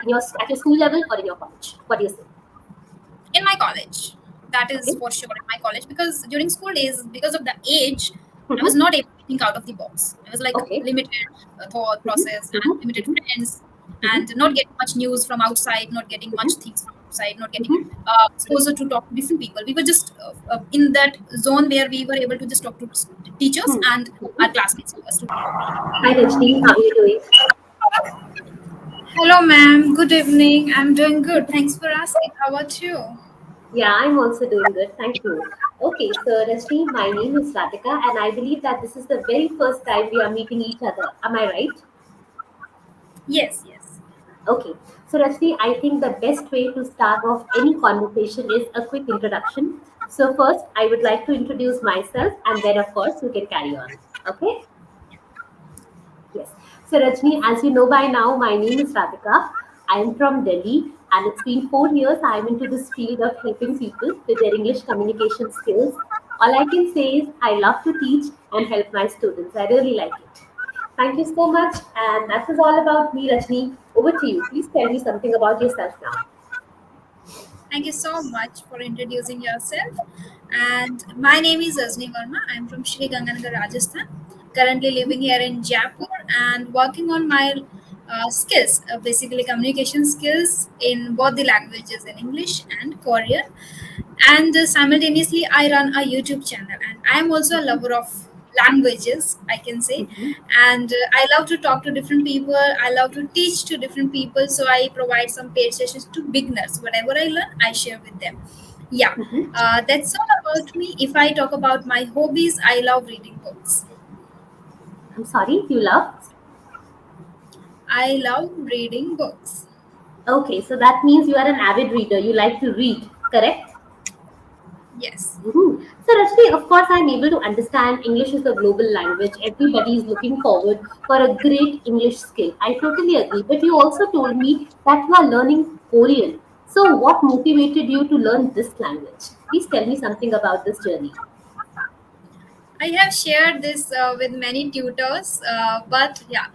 at your school level or in your college? What do you say? In my college, that is Okay. for sure in my college, because during school days, because of the age, I was Mm-hmm. not able to think out of the box. I was like Okay. limited thought process Mm-hmm. and limited Mm-hmm. friends, Mm-hmm. and not getting much news from outside, not getting much Mm-hmm. things from outside, not getting Mm-hmm. exposure to talk to different people. We were just in that zone where we were able to just talk to teachers and Mm-hmm. our classmates who was students. Hi Rajni, how are you doing? Hello, ma'am. Good evening. I'm doing good. Thanks for asking. How about you? Yeah, I'm also doing good. Thank you. Okay, so Rajni, my name is Radhika, and I believe that this is the very first time we are meeting each other. Am I right? Yes, yes. Okay, so Rajni, I think the best way to start off any conversation is a quick introduction. So, first, I would like to introduce myself, and then, of course, we can carry on. Okay? Yes. So, Rajni, as you know by now, my name is Radhika. I am from Delhi, and it's been 4 years I'm into this field of helping people with their English communication skills. All I can say is I love to teach and help my students. I really like it. Thank you so much. And that was all about me, Rajni. Over to you. Please tell me something about yourself now. Thank you so much for introducing yourself. And my name is Azni Verma. I'm from Shri Ganganagar, Rajasthan. Currently living here in Jaipur and working on my skills, basically communication skills in both the languages, in English and Korean. And simultaneously, I run a YouTube channel, and I'm also a lover of languages, I can say. Mhm. And I love to talk to different people, I love to teach to different people, so I provide some paid sessions to beginners. Whatever I learn, I share with them. Yeah. Mhm. That's all about me. If I talk about my hobbies, I love reading books. I'm sorry, you love? I love reading books. Okay, so that means you are an avid reader. You like to read, correct? Yes. Mhm. So, Rashmi, of course, I'm able to understand English is a global language. Everybody is looking forward for a great English skill. I totally agree. But you also told me that you are learning Korean. So, what motivated you to learn this language? Please tell me something about this journey. I have shared this with many tutors, but yeah,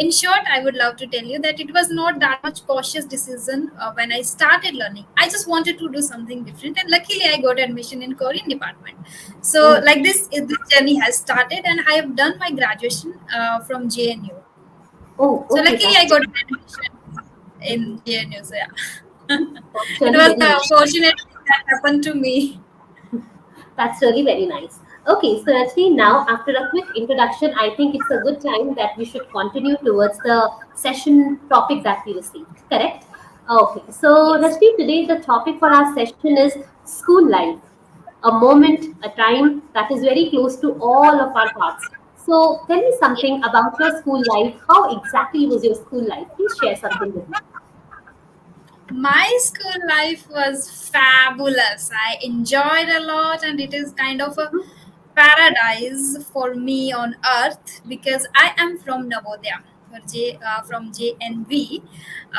in short, I would love to tell you that it was not that much cautious decision when I started learning. I just wanted to do something different, and luckily, I got admission in Korean department. So, Oh, like this journey has started, and I have done my graduation from JNU. oh, So, okay, luckily, I that's, got admission in JNU. So, yeah, that's it really was very a nice. fortunate thing that happened to me. That's really very nice. Okay, so actually now after a quick introduction, I think it's a good time that we should continue towards the session topic that we received. Correct? Okay, so Yes. Rashmi, today the topic for our session is school life, a moment, a time that is very close to all of our hearts. So tell me something about your school life. How exactly was your school life? Please share something with me. My school life was fabulous. I enjoyed a lot, and it is kind of a paradise for me on earth because I am from Navodaya, from JNV.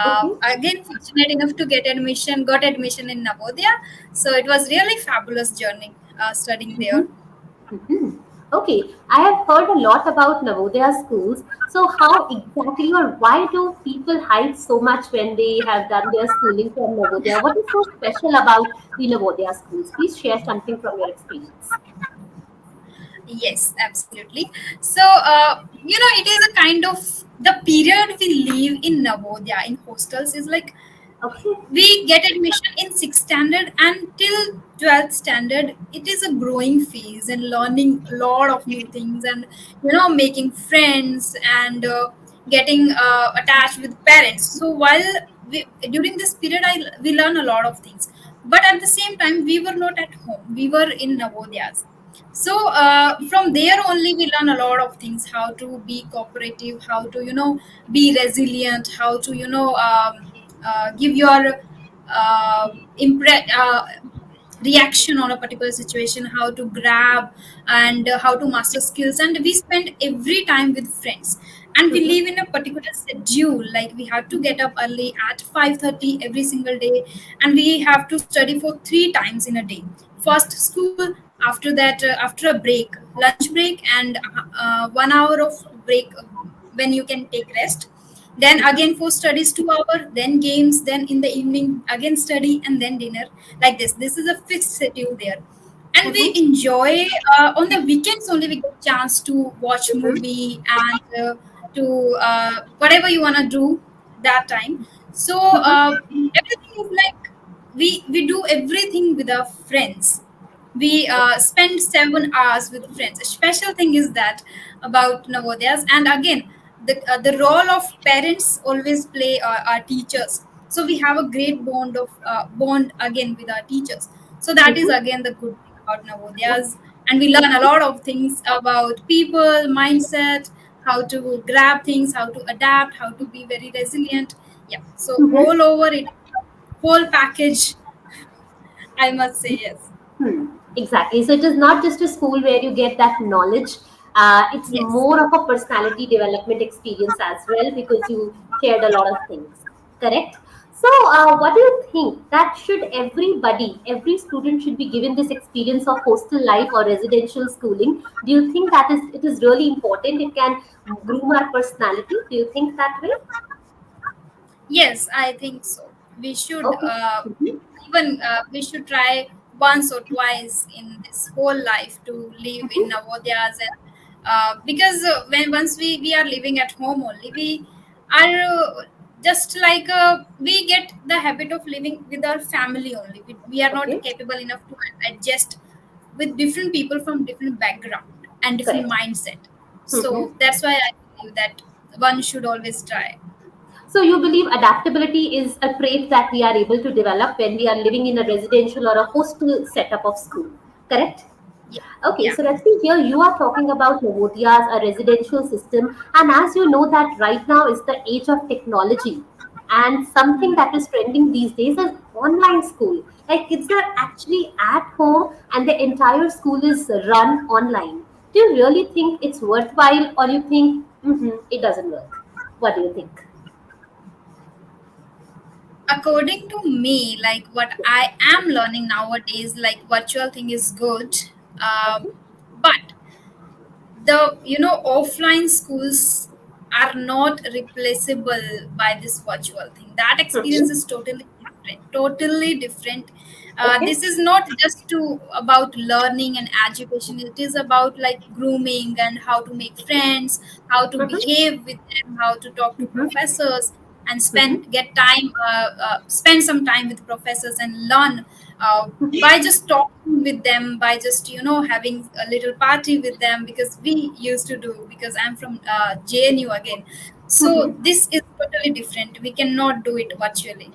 Okay. Again, fortunate enough to got admission in Navodaya. So it was really fabulous journey studying there. Mhm. Mhm. Okay, I have heard a lot about Navodaya schools. So, how exactly or why do people hide so much when they have done their schooling from Navodaya? What is so special about the Navodaya schools? Please share something from your experience. Yes, absolutely. So, it is a kind of the period we live in Navodaya in hostels is like Okay. we get admission in 6th standard until 12th standard. It is a growing phase and learning a lot of new things, and making friends and getting attached with parents. So while during this period we learn a lot of things, but at the same time we were not at home, we were in Navodayas. So from there only we learn a lot of things: how to be cooperative, how to be resilient, how to give your uh, impre- uh, reaction on a particular situation, how to grab, and how to master skills. And we spend every time with friends, and we Mhm. live in a particular schedule, like we have to get up early at 5:30 every single day, and we have to study for 3 times in a day. First school, after that after a break, lunch break, and 1 hour of break when you can take rest. then again for studies 2 hour, then games, then in the evening again study, and then dinner. Like this is a fixed schedule there. And we Mm-hmm. enjoy, on the weekends only we get chance to watch Mm-hmm. movie and to whatever you want to do that time. So everything is like we do everything with our friends. We spend 7 hours with friends. A special thing is that about Navodayas. And again, the role of parents always play our teachers. So we have a great bond again with our teachers. So that is Mm-hmm. again the good thing about Navodayas. And we learn a lot of things about people, mindset, how to grab things, how to adapt, how to be very resilient. Yeah. So Mm-hmm. all over it, whole package, I must say yes. Hmm, exactly. So it is not just a school where you get that knowledge. It's Yes. more of a personality development experience as well because you shared a lot of things. Correct. So, what do you think that should everybody, every student should be given this experience of hostel life or residential schooling? Do you think that is it is really important? It can groom our personality. Do you think that way? Yes, I think so. We should Okay. Mhm. even we should try once or twice in this whole life to live in Mhm. Navodyas. And because when once we are living at home only, we are just like we get the habit of living with our family only. We are not Okay. capable enough to adjust with different people from different background and different Correct. mindset. Mhm. So that's why I believe that one should always try. So you believe adaptability is a trait that we are able to develop when we are living in a residential or a hostel setup of school, correct? Yeah. Okay, Yeah. so let's see here. You are talking about Navodiyas, a residential system, and as you know that right now is the age of technology, and something that is trending these days is online school. Like kids are actually at home, and the entire school is run online. Do you really think it's worthwhile, or you think it doesn't work? What do you think? According to me, like what I am learning nowadays, like virtual thing is good, um, Okay. but the offline schools are not replaceable by this virtual thing. That experience Mhm. is totally different. Okay. This is not just to about learning and education. It is about like grooming and how to make friends, how to Mhm. behave with them, how to talk to Mhm. professors, and Mhm. spend some time with professors and learn by just talking with them, by just having a little party with them, because we used to do, because I'm from JNU again. So Mhm. this is totally different. We cannot do it virtually.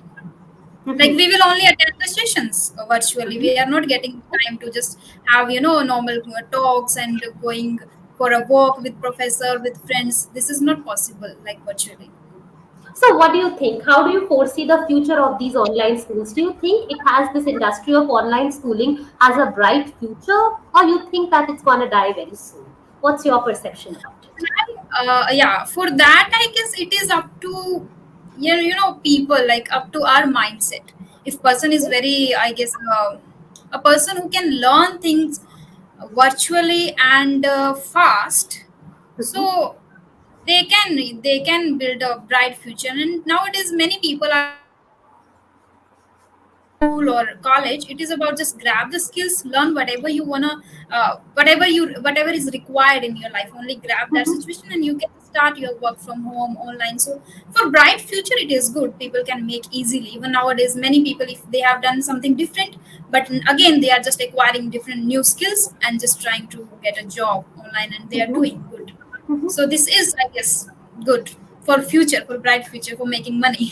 Like Mhm. we will only attend the sessions virtually. We Mhm. are not getting time to just have normal talks and going for a walk with professor, with friends. This is not possible like virtually. So, what do you think? How do you foresee the future of these online schools? Do you think it has this industry of online schooling has a bright future, or you think that it's going to die very soon? What's your perception about it? Yeah, for that I guess it is up to people, like up to our mindset. If person is Okay. very, I guess, a person who can learn things virtually and fast, Mhm. so they can build a bright future. And nowadays many people are school or college. It is about just grab the skills, learn whatever you wanna, whatever is required in your life, only grab that Mhm. situation and you can start your work from home online. So for bright future it is good, people can make easily. Even nowadays many people, if they have done something different, but again they are just acquiring different new skills and just trying to get a job online, and they are Mhm. doing good. Mhm. So this is, I guess, good for future, for bright future, for making money.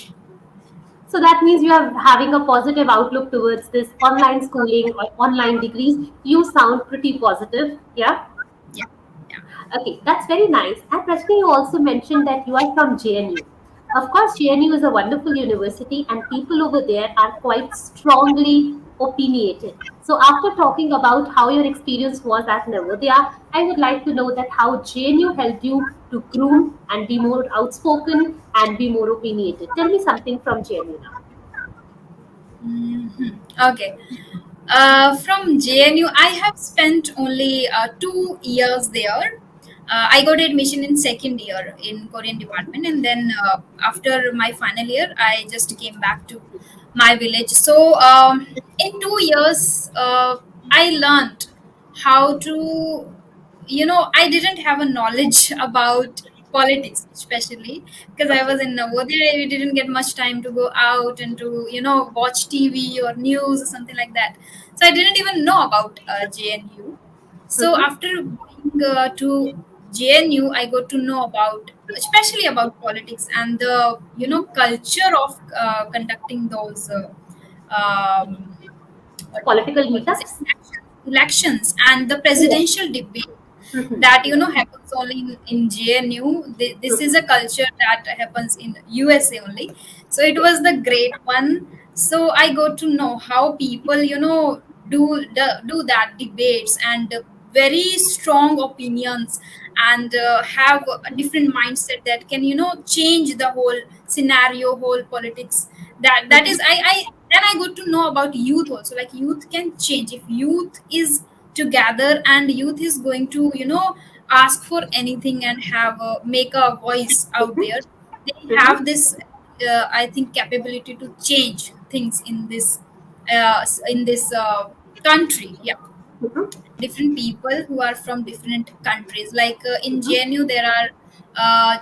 So that means you are having a positive outlook towards this online schooling or online degrees. You sound pretty positive. Yeah. Yeah. Yeah. Okay, that's very nice. And Rashmi, you also mentioned that you are from JNU. Of course, JNU is a wonderful university, and people over there are quite strongly opinionated. So, after talking about how your experience was at Navodaya, I would like to know that how JNU helped you to groom and be more outspoken and be more opinionated. Tell me something from JNU now. Mhm. Okay. From JNU, I have spent only 2 years there. I got admission in second year in Korean department, and then after my final year, I just came back to my village. So in 2 years, I learned how to, I didn't have a knowledge about politics, especially because I Okay. was in Navodaya. We didn't get much time to go out and to watch TV or news or something like that. So I didn't even know about JNU. So Mm-hmm. after going to JNU, I got to know about, especially about politics and the culture of conducting those Political what is it, meetups. elections and the Yes. presidential debate Mm-hmm. that happens only in JNU. This is a Mm-hmm. culture that happens in USA only. So it Yes. was the great one. So I got to know how people do that debates and very strong opinions, and have a different mindset that can change the whole scenario, whole politics. That Mm-hmm. is, I then I got to know about youth also. Like, youth can change if youth is together, and youth is going to ask for anything and have make a voice out there. They have Mm-hmm. this I think capability to change things in this country. Yeah, Mm-hmm. different people who are from different countries. Like in JNU, there are uh,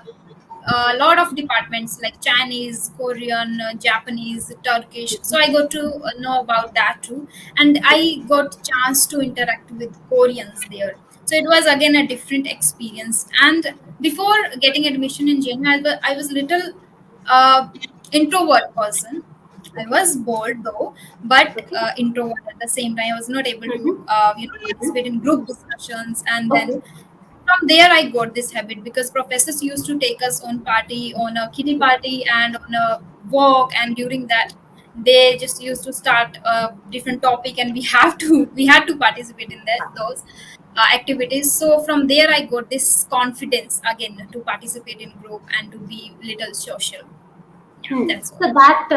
a lot of departments like Chinese, Korean, Japanese, Turkish. So I got to know about that too, and I got chance to interact with Koreans there. So it was again a different experience. And before getting admission in JNU, I was little uh, introvert person. I was bored though, but Okay. introvert at the same time. I was not able to, Mm-hmm. participate in group discussions. And then Okay. from there, I got this habit because professors used to take us on party, on a kitty party, and on a walk. And during that, they just used to start a different topic, and we had to participate in those activities. So from there, I got this confidence again to participate in group and to be little social. Yeah, Hmm. that's all. So that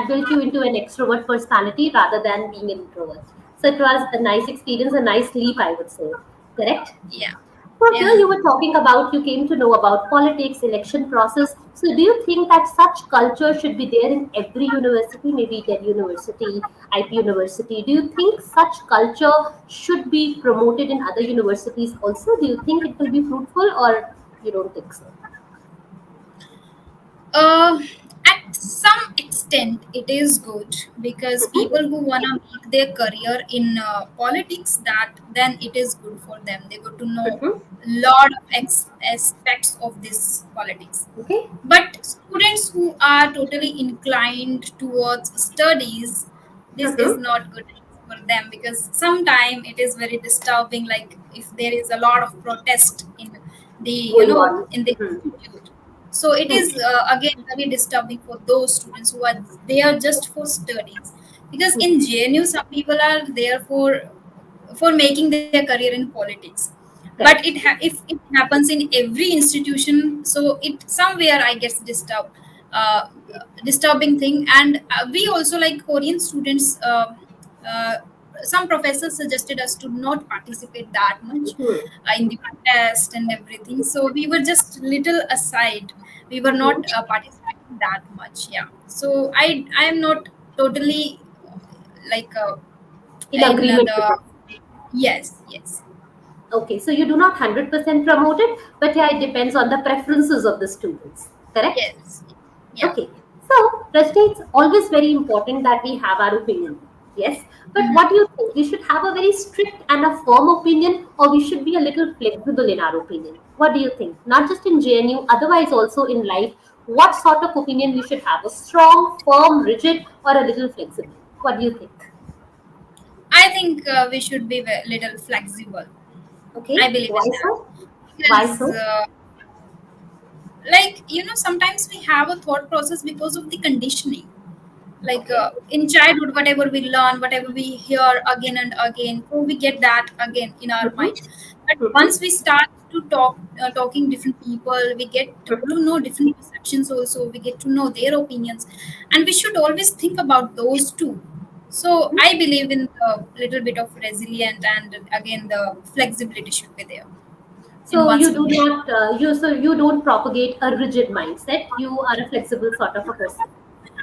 built you into an extrovert personality rather than being an introvert. So it was a nice experience, a nice leap, I would say. Correct? Yeah, So here yeah. you were talking about you came to know about politics, election process. So do you think that such culture should be there in every university, maybe Delhi University, IP University? Do you think such culture should be promoted in other universities also? Do you think it will be fruitful or you don't think so? Uh, at some extent, it is good because people Mhm. who wanna make their career in politics, that then it is good for them. They got to know Mhm. lot of aspects of this politics. Okay. But students who are totally inclined towards studies, this is Mhm. not good for them, because sometimes it is very disturbing. Like, if there is a lot of protest in the Going on. in the Mhm. institute, so it Hmm. is again very disturbing for those students who are there just for studies. Because in Hmm. JNU, some people are there for making their career in politics. But Correct. if it happens in every institution, so it somewhere I gets disturbed, uh, disturbing thing. And we also, like Korean students, uh, some professors suggested us to not participate that much Hmm. in the test and everything. So we were just little aside. We were not Hmm. participating that much. Yeah. So I am not totally like In in agreement with the this. yes, yes, Okay, so you do not 100% promote it, but yeah, it depends on the preferences of the students. Correct? yes, yeah. Okay. So, Rashni, it's always very important that we have our opinion. Yes. But Mhm. what do you think? We should have a very strict and a firm opinion, or we should be a little flexible in our opinion? What do you think? Not just in JNU, otherwise also in life, what sort of opinion we should have? A strong, firm, rigid, or a little flexible? What do you think? I think we should be a little flexible. I Okay. believe Why in that so? Why because, so? like, sometimes we have a thought process because of the conditioning. Like Okay. in childhood, whatever we learn, whatever we hear again and again, so we get that again in our Mm-hmm. mind. But Mm-hmm. once we start to talking different people, we get Mm-hmm. to know different perceptions also. We get to know their opinions, and we should always think about those too. So I believe in a little bit of resilient, and again the flexibility should be there in So one's you do learning. not you don't propagate a rigid mindset. You are a flexible sort of a person.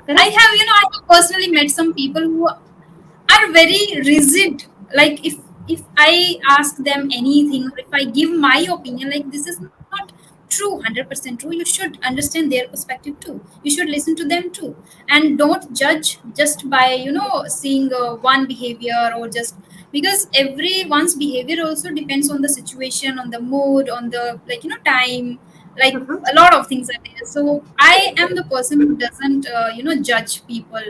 Correct? I have personally met some people who are very rigid. Like if I ask them anything, or if I give my opinion, like this is not true, 100% true, you should understand their perspective too. You should listen to them too, and don't judge just by seeing one behavior, or just because everyone's behavior also depends on the situation, on the mood, on the time, like Mm-hmm. a lot of things are there. So I am the person who doesn't judge people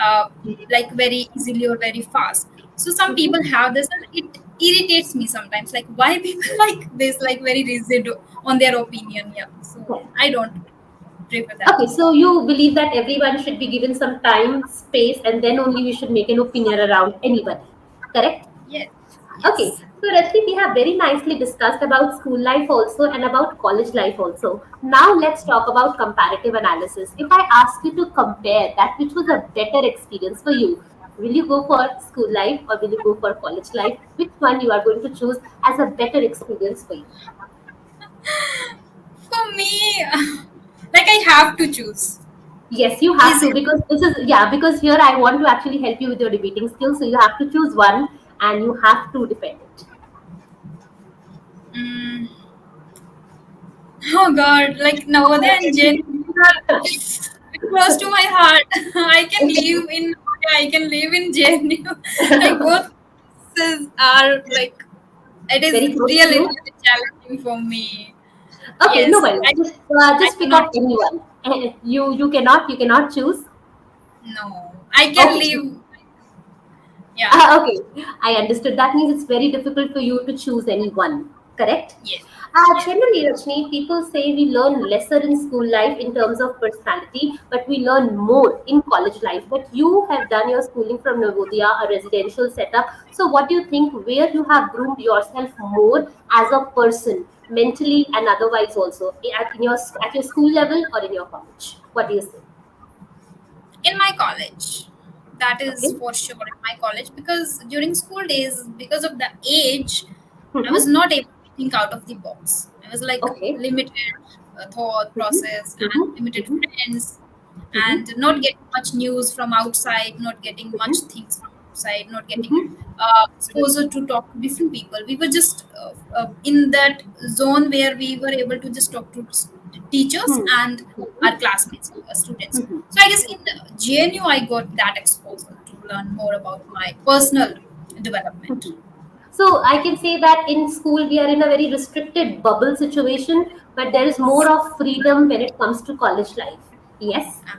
uh, like very easily or very fast. So some people Mm-hmm. have this, and it irritates me sometimes. Like why people like this, like very rigid on their opinion. Yeah. So Correct. I don't prefer that. Okay, so you believe that everyone should be given some time, space, and then only we should make an opinion around anybody. Correct? Yes. Okay, Yes. so Rashmi, we have very nicely discussed about school life also and about college life also. Now let's talk about comparative analysis. If I ask you to compare that which was a better experience for you, will you go for school life or will you go for college life? Which one you are going to choose as a better experience for you? For me, like I have to choose. Yes, you have Is to it? because this is yeah, because here I want to actually help you with your debating skills. So you have to choose one and you have to defend it. Mm, oh God, like Navodaya and Jain are close to my heart. I can live in Navodaya, I can live in JNU. Like both places are like it is Very close to really, you. really challenging for me. Okay, no Yes, worries. I Just pick cannot up anyone. You cannot choose. no. I can Okay. live. Yeah. Okay, I understood. That means it's very difficult for you to choose any one. Correct. Yes. Yes. Generally, Rajni, people say we learn lesser in school life in terms of personality, but we learn more in college life. But you have done your schooling from Navodaya, a residential setup. So, what do you think? Where you have groomed yourself more as a person, mentally and otherwise, also at your school level or in your college? What do you say? In my college, that is Okay. for sure in my college, because during school days, because of the age, I was Mm-hmm. not able to think out of the box. I was like Okay. limited thought Mm-hmm. process and Mm-hmm. limited Mm-hmm. friends, Mm-hmm. and not getting much news from outside, not getting much Mm-hmm. things from outside, not getting Mm-hmm. exposure to talk to different people. We were just in that zone where we were able to just talk to teachers and our classmates, students. Mm-hmm. So I guess in JNU I got that exposure to learn more about my personal development. Mhm. So I can say that in school we are in a very restricted bubble situation, but there is more of freedom when it comes to college life. Yes. Uh,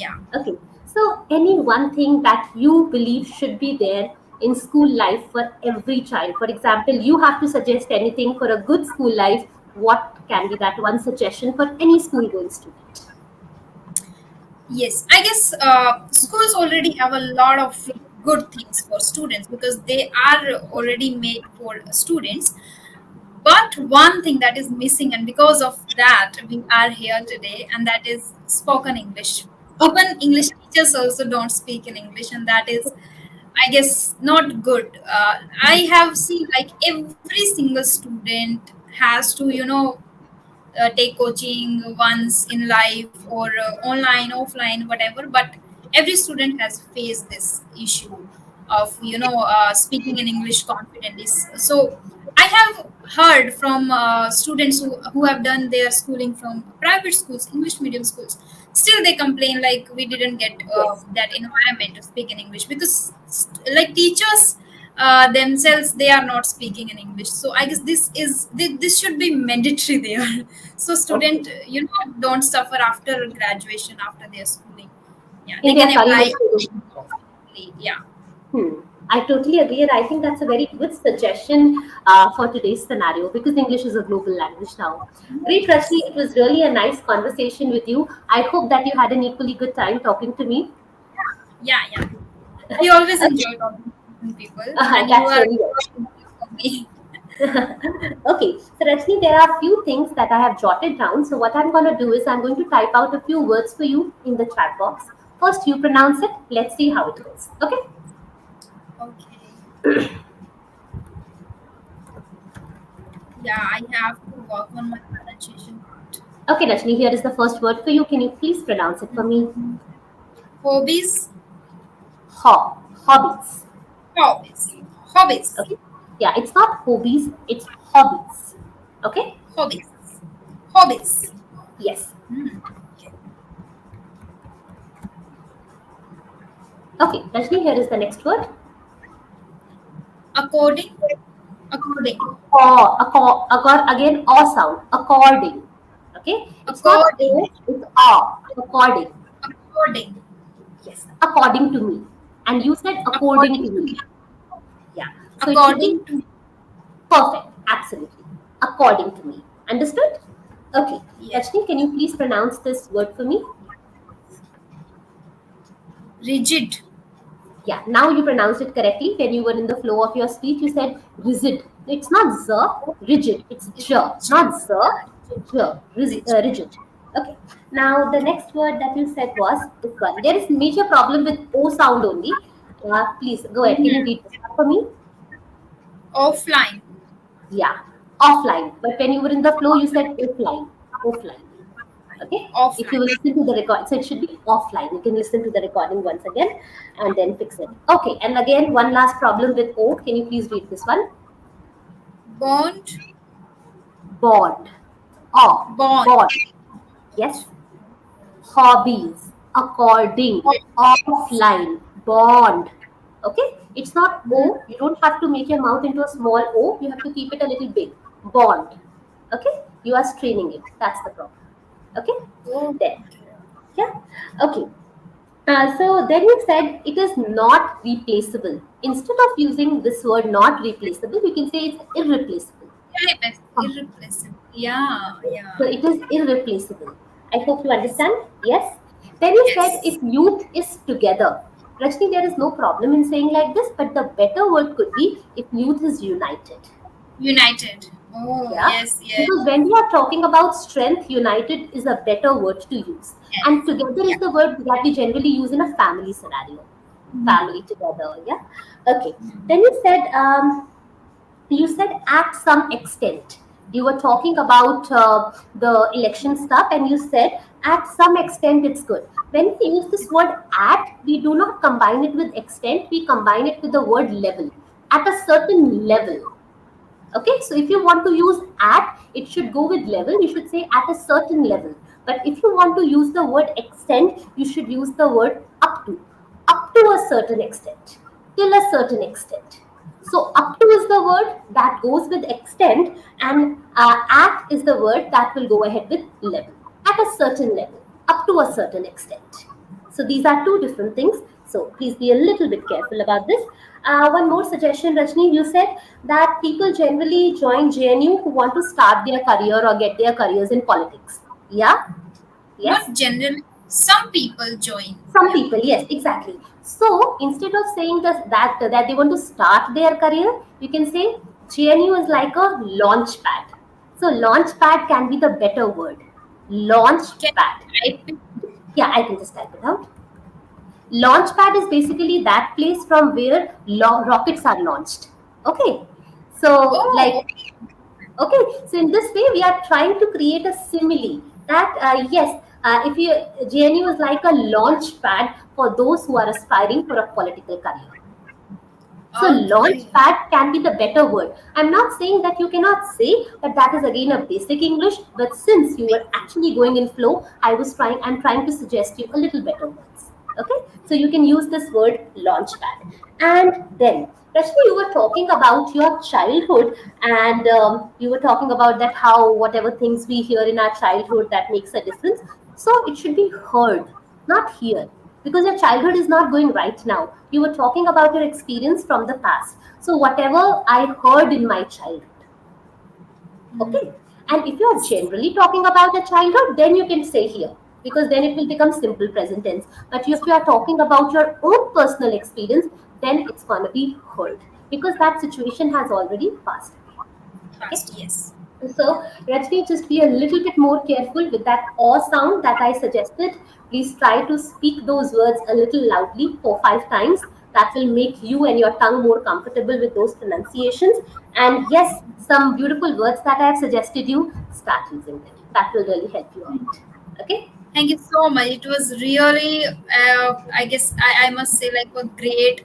yeah. Okay. So any one thing that you believe should be there in school life for every child. For example, you have to suggest anything for a good school life. What can be that one suggestion for any school going student? Yes, I guess schools already have a lot of good things for students because they are already made for students. But one thing that is missing, and because of that, we are here today, and that is spoken English. Even English teachers also don't speak in English, and that is, I guess, not good. I have seen like every single student has to, take coaching once in life, or online, offline, whatever. But every student has faced this issue of speaking in English confidently. So I have heard from students who have done their schooling from private schools, English medium schools. Still, they complain like we didn't get Yes. that environment to speak in English because, like teachers themselves, they are not speaking in English. So I guess this should be mandatory there. So Okay. student, don't suffer after graduation, after their schooling. Yeah, In they their can career apply stage. confidently. Yeah. I totally agree, and I think that's a very good suggestion for today's scenario because English is a global language now. Great, Rashmi. Yes. It was really a nice conversation with you. I hope that you had an equally good time talking to me. Yeah. Yeah. I always Okay, enjoy talking to different people, and you that's are really good. for me. Okay, so Rashmi, there are a few things that I have jotted down. So what I'm going to do is I'm going to type out a few words for you in the chat box. First, you pronounce it. Let's see how it goes. Okay? Okay. Yeah, I have to work on my pronunciation. Okay, Rajni, here is the first word for you. Can you please pronounce it for me? Hobbies. Hobbies. Hobbies. Hobbies. Okay? Yeah, it's not hobbies, it's hobbies. Okay? Hobbies. Hobbies. Yes. Hmm. Okay, Rajni, here is the next word. According. According. Again, aw sound. According. Okay? It's not According. o, it's aw. According. According. Yes. According to me. And you said according According to to me. me. Yeah. So it should be According to. perfect. Absolutely. According to me. Understood? Okay. Yes. Rajni, can you please pronounce this word for me? Rigid. Yeah, now you pronounced it correctly. When you were in the flow of your speech, you said rigid. It's not z, rigid. It's j, not z, j, Rigid. rigid. Okay. Now the next word that you said was this one. There is major problem with o sound only. Please go ahead. Can you read this one for me? Offline. Yeah, offline. But when you were in the flow, you said offline. Offline. Okay, if you Offline. will listen to the record, so it should be offline. You can listen to the recording once again and then fix it. Okay, and again, one last problem with O. Can you please read this one? Bond. Bond. Oh, Bond. bond. Yes. Hobbies. According. Offline. Bond. Okay, it's not O. You don't have to make your mouth into a small O. You have to keep it a little big. Bond. Okay, you are straining it. That's the problem. Okay, Oh. there. Yeah. Okay. So then you said it is not replaceable. Instead of using this word not replaceable, you can say it's irreplaceable. Irreplaceable. Yeah. So Yeah. it is irreplaceable. I hope you understand. Yes. Then you said Yes. if youth is together. Rajni, there is no problem in saying like this, but the better word could be if youth is united. United. Oh, Yeah, yes. Yes. because when we are talking about strength, united is a better word to use, and Yes. together is Yeah. the word that we generally use in a family scenario. Family together. Yeah. Okay. Then you said at some extent. You were talking about the election stuff, and you said at some extent it's good. When we use this word at, we do not combine it with extent. We combine it with the word level. At a certain level. Okay, so if you want to use at, it should go with level. You should say at a certain level. But if you want to use the word extent, you should use the word up to a certain extent, till a certain extent. So up to is the word that goes with extent, and at is the word that will go ahead with level. At a certain level, up to a certain extent. So these are two different things. So please be a little bit careful about this. One more suggestion, Rajni. You said that people generally join JNU who want to start their career or get their careers in politics. Yeah? Yes? Not generally. Some people join. Some Yeah. people, yes, exactly. So instead of saying that they want to start their career, you can say JNU is like a launch pad. So launch pad can be the better word. Launch Can pad. you type it? Yeah, I can just type it out. Launchpad is basically that place from where rockets are launched. Okay, so Oh, like okay, so in this way we are trying to create a simile that yes, if you JNU is like a launch pad for those who are aspiring for a political career. So launch okay. pad can be the better word. I'm not saying that you cannot say, but that is again a basic English. But since you were actually going in flow, I'm trying to suggest you a little better words. Okay, so you can use this word launch pad. And then, Rashmi, you were talking about your childhood, and you were talking about that how whatever things we hear in our childhood that makes a difference. So it should be heard, not here, because your childhood is not going right now. You were talking about your experience from the past. So whatever I heard in my childhood. Okay, and if you are generally talking about a childhood, then you can say here, because then it will become simple present tense. But if you are talking about your own personal experience, then it's going to be heard, because that situation has already passed. Okay, Fast. Yes. so let me just be a little bit more careful with that aw sound that I suggested. please try to speak those words a little loudly 4 5 times. That will make you and your tongue more comfortable with those pronunciations. And yes, some beautiful words that I have suggested you, start using them. That will really help you out. Okay? Thank you so much. It was really, I guess, I must say, like a great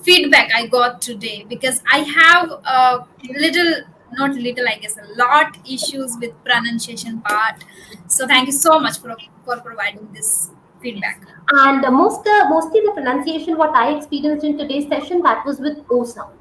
feedback I got today, because I have a little, not little, I guess, a lot issues with pronunciation part. So thank you so much for providing this feedback. And mostly the pronunciation what I experienced in today's session, that was with O sound.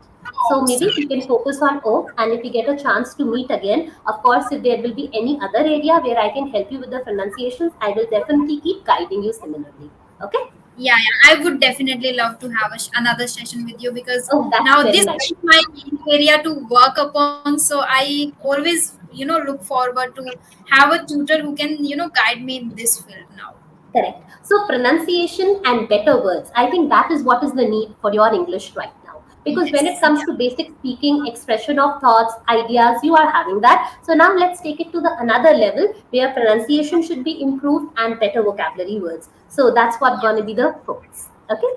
So maybe we can focus on O, and if we get a chance to meet again, of course, if there will be any other area where I can help you with the pronunciations, I will definitely keep guiding you similarly. Okay? Yeah, yeah, I would definitely love to have another session with you, because Oh, that's now very this nice. is my main area to work upon. So I always, look forward to have a tutor who can, guide me in this field now. Correct. So pronunciation and better words. I think that is what is the need for your English right now. Because when it Yes, comes yeah. to basic speaking, expression of thoughts, ideas, you are having that. So now let's take it to the another level where pronunciation should be improved and better vocabulary words. So that's what Yeah. gonna be the focus. Okay.